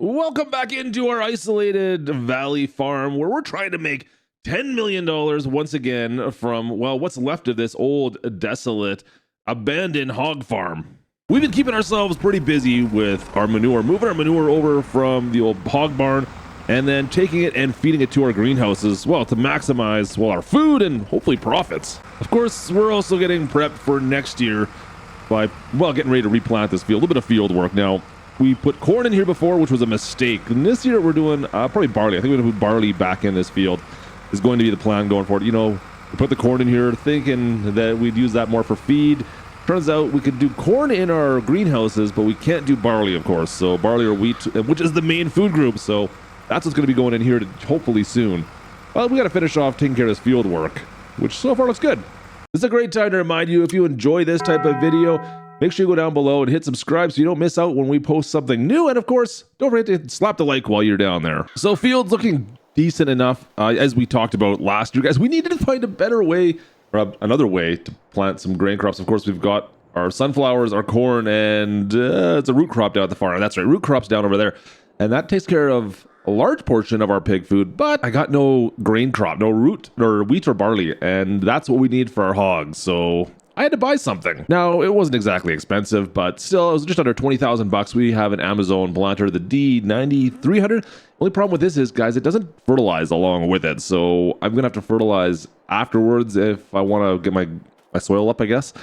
Welcome back into our isolated valley farm where we're trying to make $10 million once again from, well, what's left of this old, desolate, abandoned hog farm. We've been keeping ourselves pretty busy with our manure, moving our manure over from the old hog barn and then taking it and feeding it to our greenhouses, well, to maximize, well, our food and hopefully profits. Of course, we're also getting prepped for next year by, well, getting ready to replant this field, a little bit of field work. Now, we put corn in here before, which was a mistake. And this year we're doing probably barley. I think we're going to put barley back in this field is going to be the plan going forward. You know, we put the corn in here thinking that we'd use that more for feed. Turns out we could do corn in our greenhouses, but we can't do barley, of course. So barley or wheat, which is the main food group. So that's what's going to be going in here hopefully soon. Well, we got to finish off taking care of this field work, which so far looks good. This is a great time to remind you, if you enjoy this type of video, make sure you go down below and hit subscribe so you don't miss out when we post something new. And of course, don't forget to slap the like while you're down there. So field's looking decent enough. As we talked about last year, guys, we needed to find a better way, or another way to plant some grain crops. Of course, we've got our sunflowers, our corn, and it's a root crop down at the farm. That's right, root crops down over there. And that takes care of a large portion of our pig food, but I got no grain crop, no root or wheat or barley. And that's what we need for our hogs. So I had to buy something. Now, it wasn't exactly expensive, but still, it was just under 20,000 bucks. We have an Amazon planter, the D9300. Only problem with this is, guys, it doesn't fertilize along with it. So I'm gonna have to fertilize afterwards if I want to get my soil up, I guess.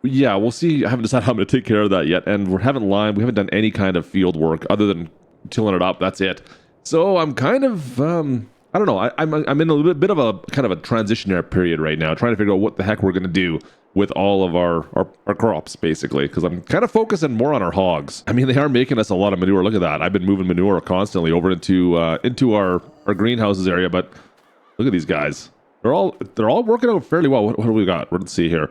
Yeah, we'll see. I haven't decided how I'm gonna take care of that yet. And we haven't lined. We haven't done any kind of field work other than tilling it up. That's it. So I'm kind of I don't know. I'm in a little bit of a kind of a transitionary period right now, trying to figure out what the heck we're going to do with all of our crops, basically, because I'm kind of focusing more on our hogs. I mean, they are making us a lot of manure. Look at that. I've been moving manure constantly over into our greenhouses area, but look at these guys. They're all working out fairly well. What do we got? Let's see here.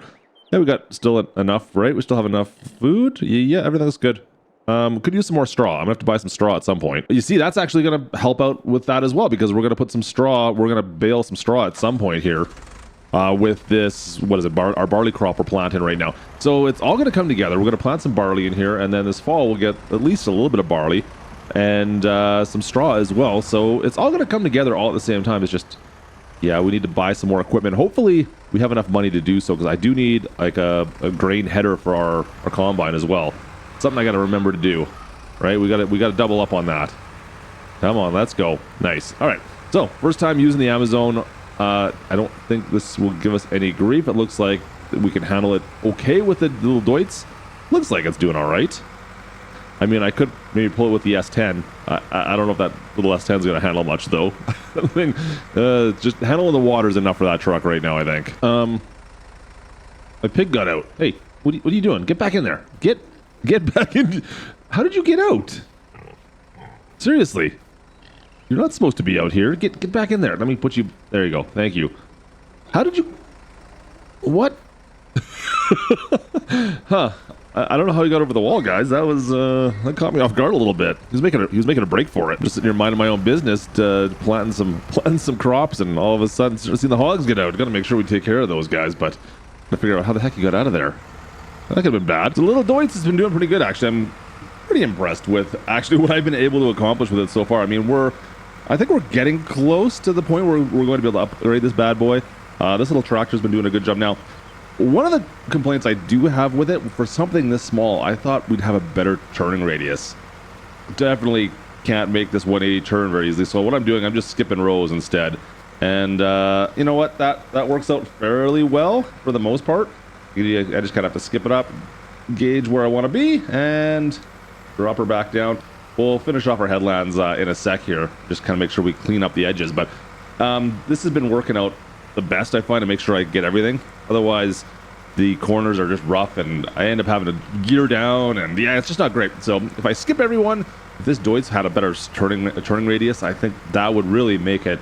Yeah, we got still enough, right? We still have enough food. Yeah, everything's good. Could use some more straw. I'm gonna have to buy some straw at some point. You see, that's actually gonna help out with that as well, because we're gonna put some straw. We're gonna bale some straw at some point here with this, what is it, our barley crop we're planting right now. So it's all gonna come together. We're gonna plant some barley in here, and then this fall we'll get at least a little bit of barley and some straw as well. So it's all gonna come together all at the same time. It's just, yeah, we need to buy some more equipment. Hopefully we have enough money to do so, because I do need like a grain header for our combine as well. Something I got to remember to do, right? We got to double up on that. Come on, let's go. Nice. All right. So first time using the Amazon. I don't think this will give us any grief. It looks like we can handle it okay with the little Deutz. Looks like it's doing all right. I mean, I could maybe pull it with the S10. I don't know if that little S10 is going to handle much though. I think just handling the water is enough for that truck right now, I think. My pig got out. Hey, what are you doing? Get back in there. Get back in. How did you get out? Seriously. You're not supposed to be out here. Get back in there. Let me put you. There you go. Thank you. How did you? What? Huh. I don't know how he got over the wall, guys. That was that caught me off guard a little bit. He was making a break for it. Just sitting here minding my own business, planting some crops, and all of a sudden seeing the hogs get out. Got to make sure we take care of those guys, but I figure out how the heck he got out of there. That could have been bad. The little Deutz has been doing pretty good, actually. I'm pretty impressed with actually what I've been able to accomplish with it so far. I mean, I think we're getting close to the point where we're going to be able to upgrade this bad boy. This little tractor's been doing a good job. Now, one of the complaints I do have with it, for something this small, I thought we'd have a better turning radius. Definitely can't make this 180 turn very easily. So what I'm doing, I'm just skipping rows instead. And you know what? That works out fairly well for the most part. I just kind of have to skip it up, gauge where I want to be, and drop her back down. We'll finish off our headlands in a sec here. Just kind of make sure we clean up the edges. But this has been working out the best, I find, to make sure I get everything. Otherwise, the corners are just rough, and I end up having to gear down, and yeah, it's just not great. So if I skip everyone, if this Deutz had a better turning radius, I think that would really make it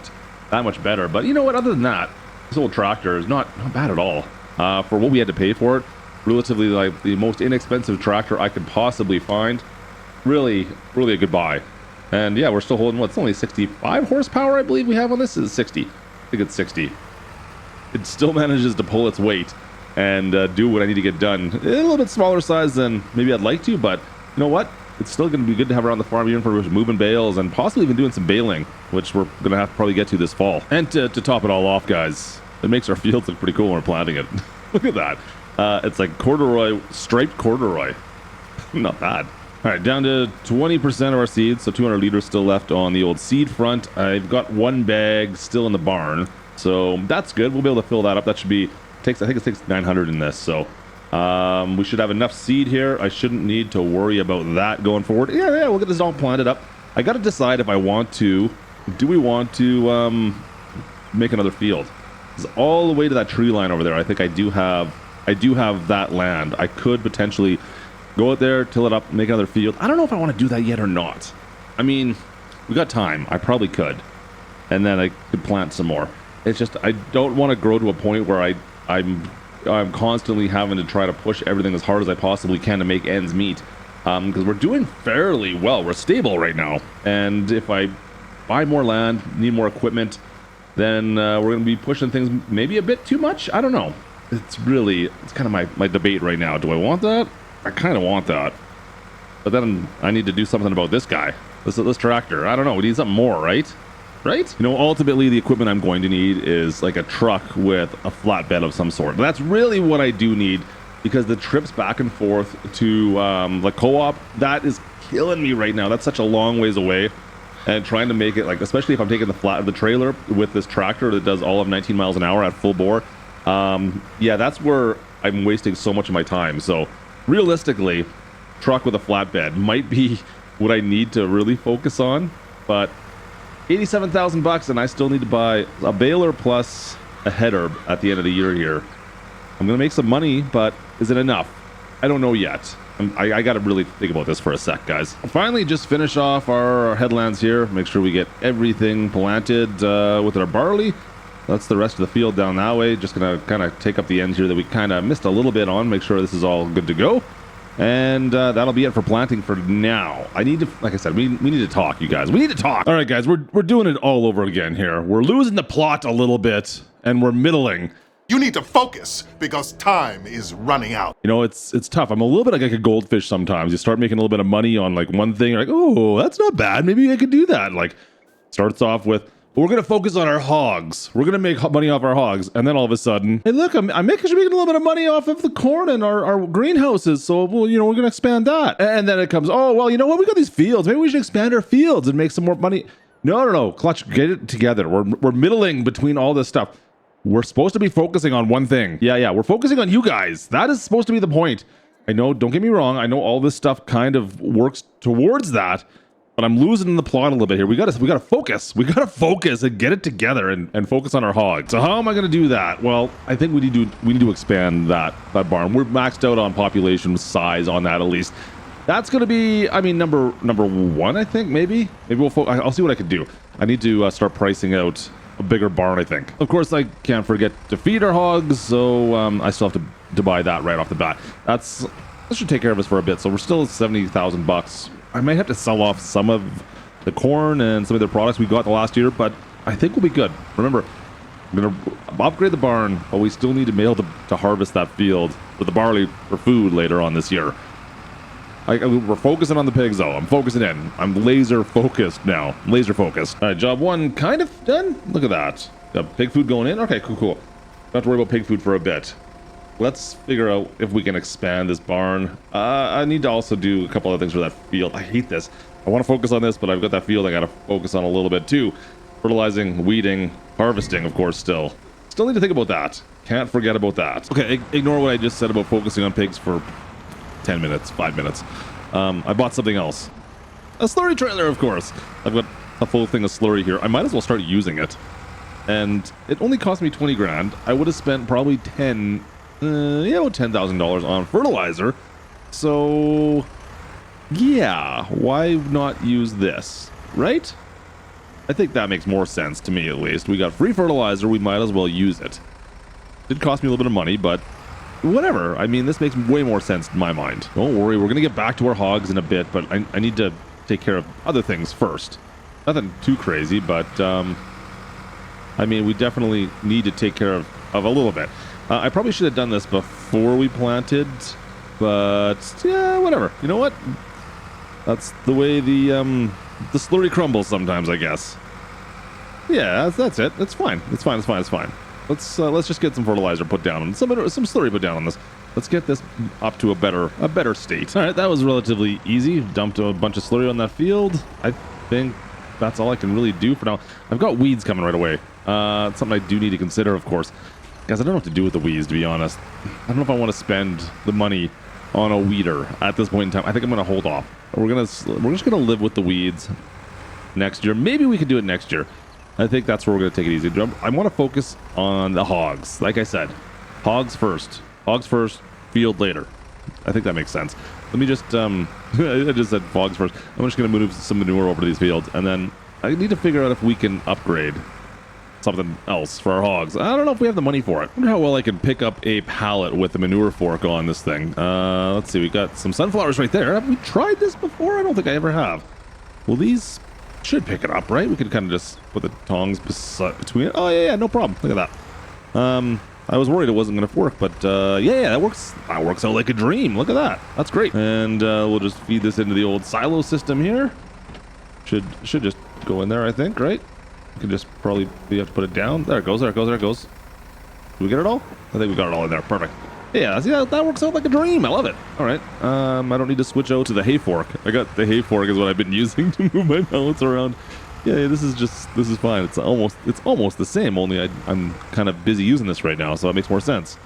that much better. But you know what? Other than that, this old tractor is not bad at all. For what we had to pay for it, relatively like the most inexpensive tractor I could possibly find. Really a good buy. And yeah, we're still holding, it's only 65 horsepower I believe we have on this. Is 60. I think it's 60. It still manages to pull its weight and do what I need to get done. A little bit smaller size than maybe I'd like to, but you know what? it's still going to be good to have around the farm, even for moving bales and possibly even doing some baling, which we're going to have to probably get to this fall. And to top it all off, guys, it makes our fields look pretty cool when we're planting it. Look at that. It's like corduroy, striped corduroy. Not bad. All right, down to 20% of our seeds, so 200 liters still left on the old seed front. I've got one bag still in the barn, so that's good. We'll be able to fill that up. That should be, I think it takes 900 in this, so we should have enough seed here. I shouldn't need to worry about that going forward. Yeah, we'll get this all planted up. I got to decide if I want to, do we want to make another field? Because all the way to that tree line over there, I think I do have that land. I could potentially go out there, till it up, make another field. I don't know if I want to do that yet or not. I mean, we got time. I probably could. And then I could plant some more. It's just, I don't want to grow to a point where I'm constantly having to try to push everything as hard as I possibly can to make ends meet. Because we're doing fairly well. We're stable right now. And if I buy more land, need more equipment, then we're going to be pushing things maybe a bit too much. I don't know. It's kind of my debate right now. Do I want that? I kind of want that, but then I need to do something about this guy, this tractor. I don't know. We need something more, right? You know, ultimately the equipment I'm going to need is like a truck with a flatbed of some sort. That's really what I do need, because the trips back and forth to the co-op, that is killing me right now. That's such a long ways away, and trying to make it, like, especially if I'm taking the flat of the trailer with this tractor that does all of 19 miles an hour at full bore. Yeah, that's where I'm wasting so much of my time. So realistically, truck with a flatbed might be what I need to really focus on, but 87,000 bucks, and I still need to buy a baler plus a header at the end of the year here. I'm gonna make some money, but is it enough? I don't know yet. I gotta really think about this for a sec, guys. Finally, just finish off our headlands here. Make sure we get everything planted with our barley. That's the rest of the field down that way. Just gonna kind of take up the ends here that we kind of missed a little bit on. Make sure this is all good to go. And that'll be it for planting for now. I need to, like I said, we need to talk, you guys. We need to talk. All right, guys, we're doing it all over again here. We're losing the plot a little bit, and we're middling. You need to focus because time is running out. You know, it's tough. I'm a little bit like a goldfish sometimes. You start making a little bit of money on like one thing, you're like, oh, that's not bad. Maybe I could do that. Like, starts off with, we're going to focus on our hogs. We're going to make money off our hogs. And then all of a sudden, hey, look, I'm making a little bit of money off of the corn and our greenhouses. So, well, you know, we're going to expand that. And then it comes, oh, well, you know what? We got these fields. Maybe we should expand our fields and make some more money. No. Klutch, get it together. We're middling between all this stuff. We're supposed to be focusing on one thing. Yeah. We're focusing on you guys. That is supposed to be the point. I know, don't get me wrong. I know all this stuff kind of works towards that. But I'm losing the plot a little bit here. We gotta focus. We gotta focus and get it together and focus on our hogs. So how am I gonna do that? Well, I think we need to expand that barn. We're maxed out on population size on that at least. That's gonna be, I mean, number one. I think maybe I'll see what I can do. I need to start pricing out a bigger barn. I think. Of course, I can't forget to feed our hogs. So I still have to buy that right off the bat. That should take care of us for a bit. So we're still at 70,000 bucks. I might have to sell off some of the corn and some of the products we got the last year, but I think we'll be good. Remember, I'm going to upgrade the barn, but we still need to be able to harvest that field with the barley for food later on this year. We're focusing on the pigs, though. I'm focusing in. I'm laser focused now. Laser focused. All right, job one kind of done. Look at that. Got pig food going in. Okay, cool. Don't have to worry about pig food for a bit. Let's figure out if we can expand this barn. I need to also do a couple other things for that field. I hate this. I want to focus on this, but I've got that field I got to focus on a little bit too. Fertilizing, weeding, harvesting, of course, still need to think about that. Can't forget about that. Okay, ignore what I just said about focusing on pigs for 10 minutes, 5 minutes. I bought something else. A slurry trailer, of course. I've got a full thing of slurry here. I might as well start using it. And it only cost me 20 grand. I would have spent probably about $10,000 on fertilizer. So yeah, why not use this, right? I think that makes more sense to me, at least. We got free fertilizer, we might as well use it. Did cost me a little bit of money, but whatever. I mean, this makes way more sense in my mind. Don't worry, we're gonna get back to our hogs in a bit, but I need to take care of other things first. Nothing too crazy, but I mean, we definitely need to take care of a little bit. I probably should have done this before we planted, but yeah, whatever. You know what? That's the way the slurry crumbles sometimes, I guess. Yeah, that's it. It's fine. It's fine. It's fine. It's fine. Let's just get some fertilizer put down and some slurry put down on this. Let's get this up to a better state. All right, that was relatively easy. Dumped a bunch of slurry on that field. I think that's all I can really do for now. I've got weeds coming right away. It's something I do need to consider, of course. Guys, I don't know what to do with the weeds, to be honest. I don't know if I want to spend the money on a weeder at this point in time. I think I'm going to hold off. We're just going to live with the weeds next year. Maybe we could do it next year. I think that's where we're going to take it easy. I want to focus on the hogs. Like I said, hogs first. Hogs first, field later. I think that makes sense. Let me just, I just said hogs first. I'm just going to move some manure over to these fields. And then I need to figure out if we can upgrade something else for our hogs. I don't know if we have the money for it. I wonder how well I can pick up a pallet with the manure fork on this thing. Let's see. We got some sunflowers right there. Have we tried this before? I don't think I ever have. Well, these should pick it up, right? We could kind of just put the tongs between it. Oh, yeah, no problem. Look at that. I was worried it wasn't going to work, but yeah, that works. That works out like a dream. Look at that. That's great. And we'll just feed this into the old silo system here. Should just go in there, I think, right? We can just probably, we have to put it down. There it goes, there it goes, there it goes. Did we get it all? I think we got it all in there. Perfect. Yeah, see, that works out like a dream. I love it. All right. I don't need to switch out to the hay fork. I got the hay fork is what I've been using to move my pallets around. Yeah, this is fine. It's almost the same, only I'm kind of busy using this right now, so it makes more sense.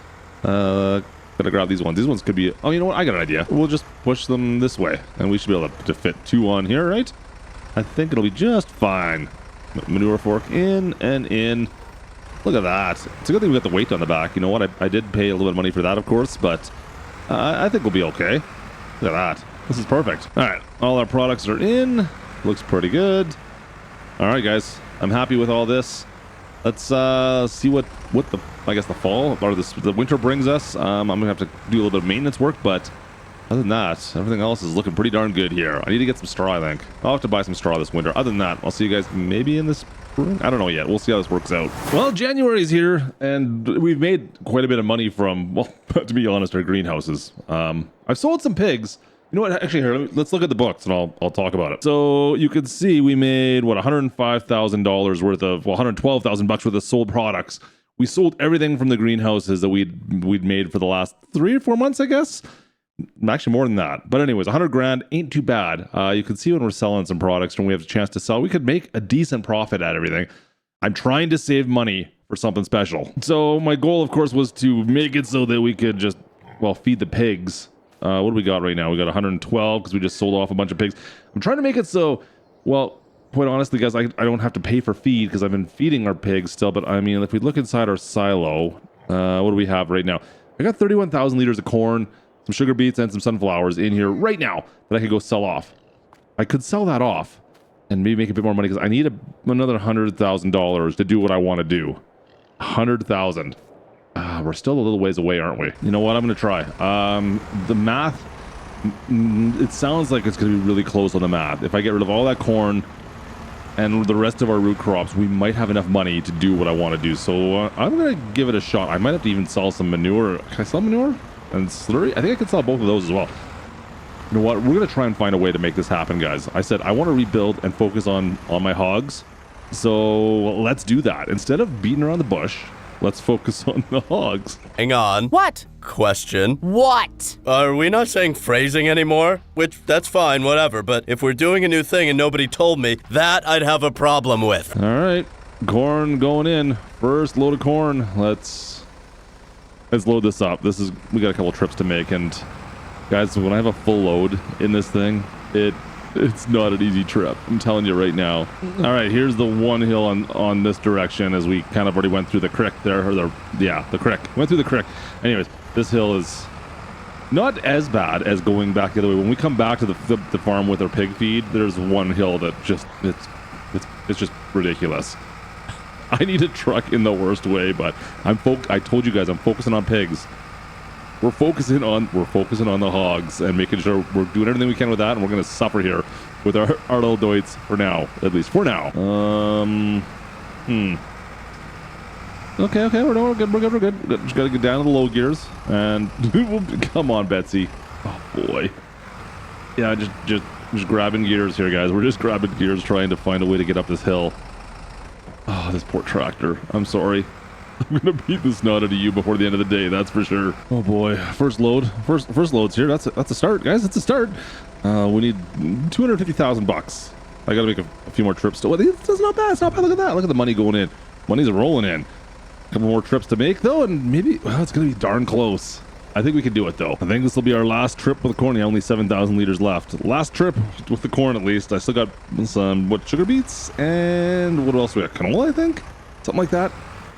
Gotta grab these ones. These ones could be, oh, you know what? I got an idea. We'll just push them this way, and we should be able to fit 2 on here, right? I think it'll be just fine. Manure fork in and in. Look at that. It's a good thing we got the weight on the back. You know what? I did pay a little bit of money for that, of course, but I think we'll be okay. Look at that. This is perfect. All right. All our products are in. Looks pretty good. All right, guys. I'm happy with all this. Let's see what the, I guess, the fall or the winter brings us. I'm going to have to do a little bit of maintenance work, but other than that, everything else is looking pretty darn good here. I need to get some straw, I think. I'll have to buy some straw this winter. Other than that, I'll see you guys maybe in the spring. I don't know yet. We'll see how this works out. Well, January's here, and we've made quite a bit of money from, well, to be honest, our greenhouses. I've sold some pigs. You know what? Actually, here, let's look at the books, and I'll talk about it. So you can see we made, what, $105,000 worth of, well, $112,000 worth of sold products. We sold everything from the greenhouses that we'd made for the last 3 or 4 months, I guess. Actually more than that, but anyways, 100 grand ain't too bad. You can see when we're selling some products, when we have a chance to sell, we could make a decent profit at everything. I'm trying to save money for something special. So my goal, of course, was to make it so that we could just, well, feed the pigs. What do we got right now? We got 112 because we just sold off a bunch of pigs. I'm trying to make it so, well, quite honestly, guys, I don't have to pay for feed because I've been feeding our pigs still. But I mean, if we look inside our silo, what do we have right now? I got 31,000 liters of corn, some sugar beets, and some sunflowers in here right now that I could go sell off. I could sell that off and maybe make a bit more money because I need another $100,000 to do what I want to do. 100,000. We're still a little ways away, aren't we? You know what? I'm going to try. The math, it sounds like it's going to be really close on the math. If I get rid of all that corn and the rest of our root crops, we might have enough money to do what I want to do. So I'm going to give it a shot. I might have to even sell some manure. Can I sell manure? And slurry? I think I can sell both of those as well. You know what? We're going to try and find a way to make this happen, guys. I said I want to rebuild and focus on my hogs. So let's do that. Instead of beating around the bush, let's focus on the hogs. Hang on. What? Question. What? Are we not saying phrasing anymore? Which, that's fine, whatever. But if we're doing a new thing and nobody told me, that I'd have a problem with. All right. Corn going in. First load of corn. Let's load this up. We got a couple trips to make, and guys, when I have a full load in this thing, it's not an easy trip. I'm telling you right now. All right, here's the one hill on this direction as we kind of already went through the creek there, or the creek. Went through the creek. Anyways, this hill is not as bad as going back the other way. When we come back to the farm with our pig feed, there's one hill that just it's just ridiculous. I need a truck in the worst way, but I told you guys I'm focusing on pigs. We're focusing on the hogs and making sure we're doing everything we can with that, and we're gonna suffer here with our little doits for now, at least for now. Okay, we're good. Just gotta get down to the low gears, and come on, Betsy. Oh boy. Yeah, just just grabbing gears here, guys. We're just grabbing gears, trying to find a way to get up this hill. Oh, this poor tractor. I'm sorry. I'm gonna beat the snot out of you before the end of the day, that's for sure. Oh boy, first load's here. That's a start, guys. That's a start. We need 250,000 bucks. I gotta make a few more trips. It's not bad. It's not bad. Look at that. Look at the money going in. Money's rolling in. A couple more trips to make though, and maybe it's gonna be darn close. I think we can do it though. I think this will be our last trip with the corn. Yeah, only 7,000 liters left. Last trip with the corn at least. I still got some sugar beets and what else we got? Canola, I think, something like that.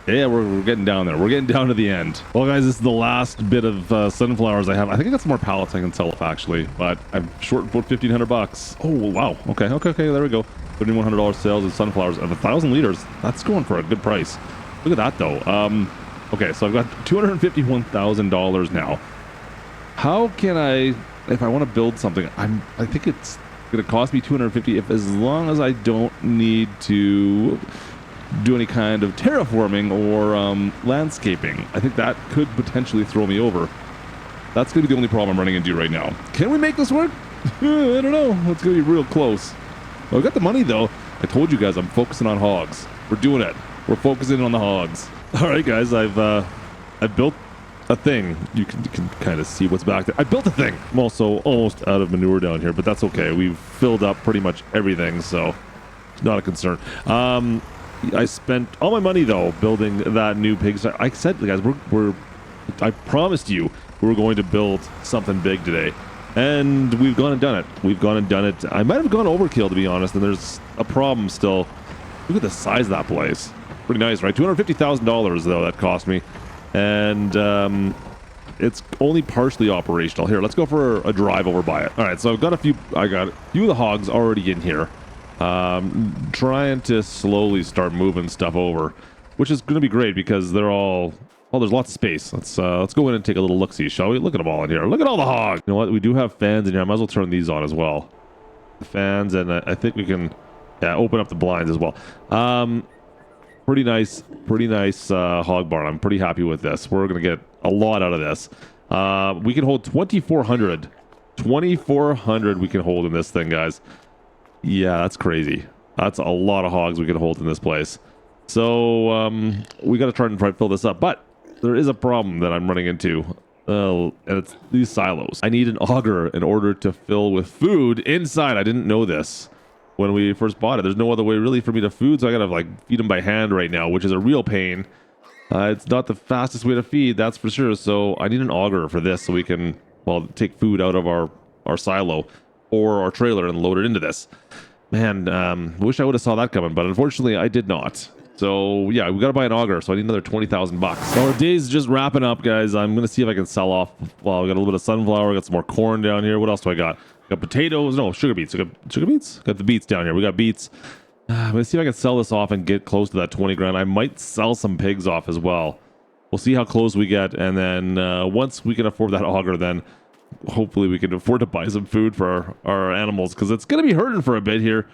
Yeah, we're getting down there. We're getting down to the end. Well, guys, this is the last bit of sunflowers I have. I think I got some more pallets I can sell off, actually, but I'm short about 1,500 bucks. Oh, wow. Okay. There we go. $3,100 sales of sunflowers of 1,000 liters. That's going for a good price. Look at that, though. Okay, so I've got $251,000 now. How can I, if I want to build something, I think it's going to cost me $250 as long as I don't need to do any kind of terraforming or landscaping. I think that could potentially throw me over. That's gonna be the only problem I'm running into right now. Can we make this work? I don't know. It's gonna be real close. Well, I got the money though. I told you guys I'm focusing on hogs. We're doing it. We're focusing on the hogs. All right, guys. I've built a thing. You can kind of see what's back there. I built a thing. I'm also almost out of manure down here, but that's okay. We've filled up pretty much everything, so it's not a concern. I spent all my money though building that new pigsty. I said, guys, I promised you we were going to build something big today, and we've gone and done it. We've gone and done it. I might have gone overkill, to be honest, and there's a problem still. Look at the size of that place. Pretty nice, right? $250,000 though that cost me, and it's only partially operational. Here, let's go for a drive over by it. All right, so I got a few of the hogs already in here. Trying to slowly start moving stuff over, which is going to be great because they're all, well, there's lots of space. Let's go in and take a little look-see, shall we? Look at them all in here. Look at all the hogs. You know what? We do have fans in here. I might as well turn these on as well. The fans, and I think we can open up the blinds as well. Pretty nice hog barn. I'm pretty happy with this. We're going to get a lot out of this. We can hold 2,400. 2,400 we can hold in this thing, guys. Yeah, that's crazy. That's a lot of hogs we can hold in this place. So we got to try and fill this up. But there is a problem that I'm running into. And it's these silos. I need an auger in order to fill with food inside. I didn't know this when we first bought it. There's no other way really for me to feed, so I got to feed them by hand right now, which is a real pain. It's not the fastest way to feed, that's for sure. So I need an auger for this so we can, take food out of our silo or our trailer and load it into this. Man, wish I would have saw that coming, but unfortunately I did not. So yeah, we got to buy an auger, so I need another 20,000 bucks. So our day's just wrapping up, guys. I'm going to see if I can sell off. Well, we got a little bit of sunflower, got some more corn down here. What else do I got? Got potatoes, no, sugar beets. I got sugar beets? Got the beets down here. We got beets. I'm going to see if I can sell this off and get close to that 20 grand. I might sell some pigs off as well. We'll see how close we get, and then once we can afford that auger, then hopefully we can afford to buy some food for our animals, because it's going to be hurting for a bit here,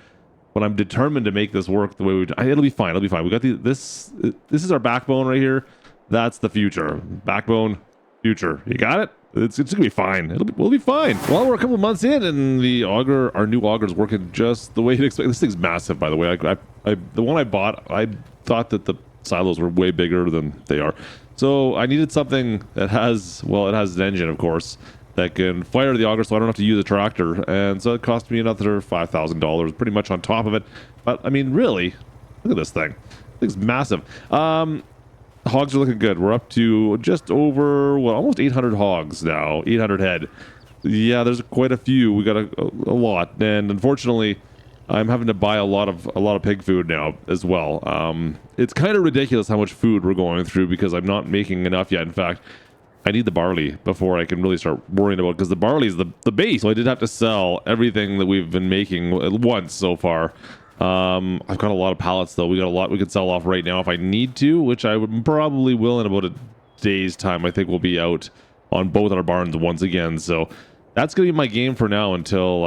but I'm determined to make this work the way it'll be fine. It'll be fine. We got this is our backbone right here. That's the future. Backbone, future. You got it? It's gonna be fine. We'll be fine. Well, we're a couple of months in, and our new auger is working just the way you'd expect. This thing's massive, by the way. The one I bought, I thought that the silos were way bigger than they are. So I needed something that has an engine, of course, that can fire the auger, so I don't have to use a tractor. And so it cost me another $5,000, pretty much on top of it. But I mean, really, look at this thing. This thing's massive. Hogs are looking good. We're up to just over almost 800 hogs now, 800 head. Yeah, there's quite a few. We got a lot, and unfortunately, I'm having to buy a lot of pig food now as well. It's kind of ridiculous how much food we're going through because I'm not making enough yet. In fact, I need the barley before I can really start worrying about, because the barley is the base. So I did have to sell everything that we've been making once so far. I've got a lot of pallets though. We got a lot we could sell off right now if I need to, which I would probably will in about a day's time. I think we'll be out on both our barns once again. So that's gonna be my game for now until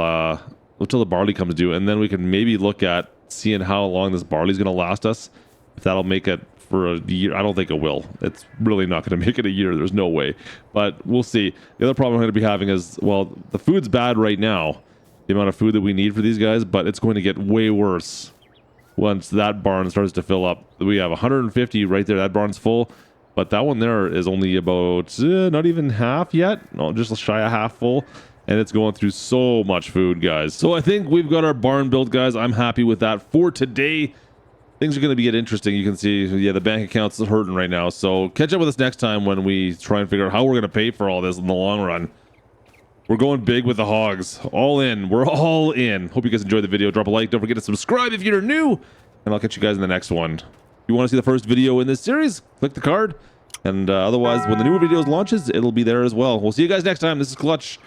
the barley comes due, and then we can maybe look at seeing how long this barley's gonna last us. If that'll make it for a year, I don't think it will. It's really not going to make it a year. There's no way. But we'll see. The other problem I'm going to be having is, the food's bad right now. the amount of food that we need for these guys, but it's going to get way worse once that barn starts to fill up. We have 150 right there. That barn's full, but that one there is only about not even half yet. No, just shy of half full, and it's going through so much food, guys. So I think we've got our barn built, guys. I'm happy with that for today. Things are going to get interesting. You can see, yeah, the bank account's hurting right now. So catch up with us next time when we try and figure out how we're going to pay for all this in the long run. We're going big with the hogs. All in. We're all in. Hope you guys enjoyed the video. Drop a like. Don't forget to subscribe if you're new. And I'll catch you guys in the next one. If you want to see the first video in this series, click the card. And otherwise, when the newer videos launches, it'll be there as well. We'll see you guys next time. This is Klutch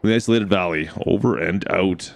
from the Isolated Valley. Over and out.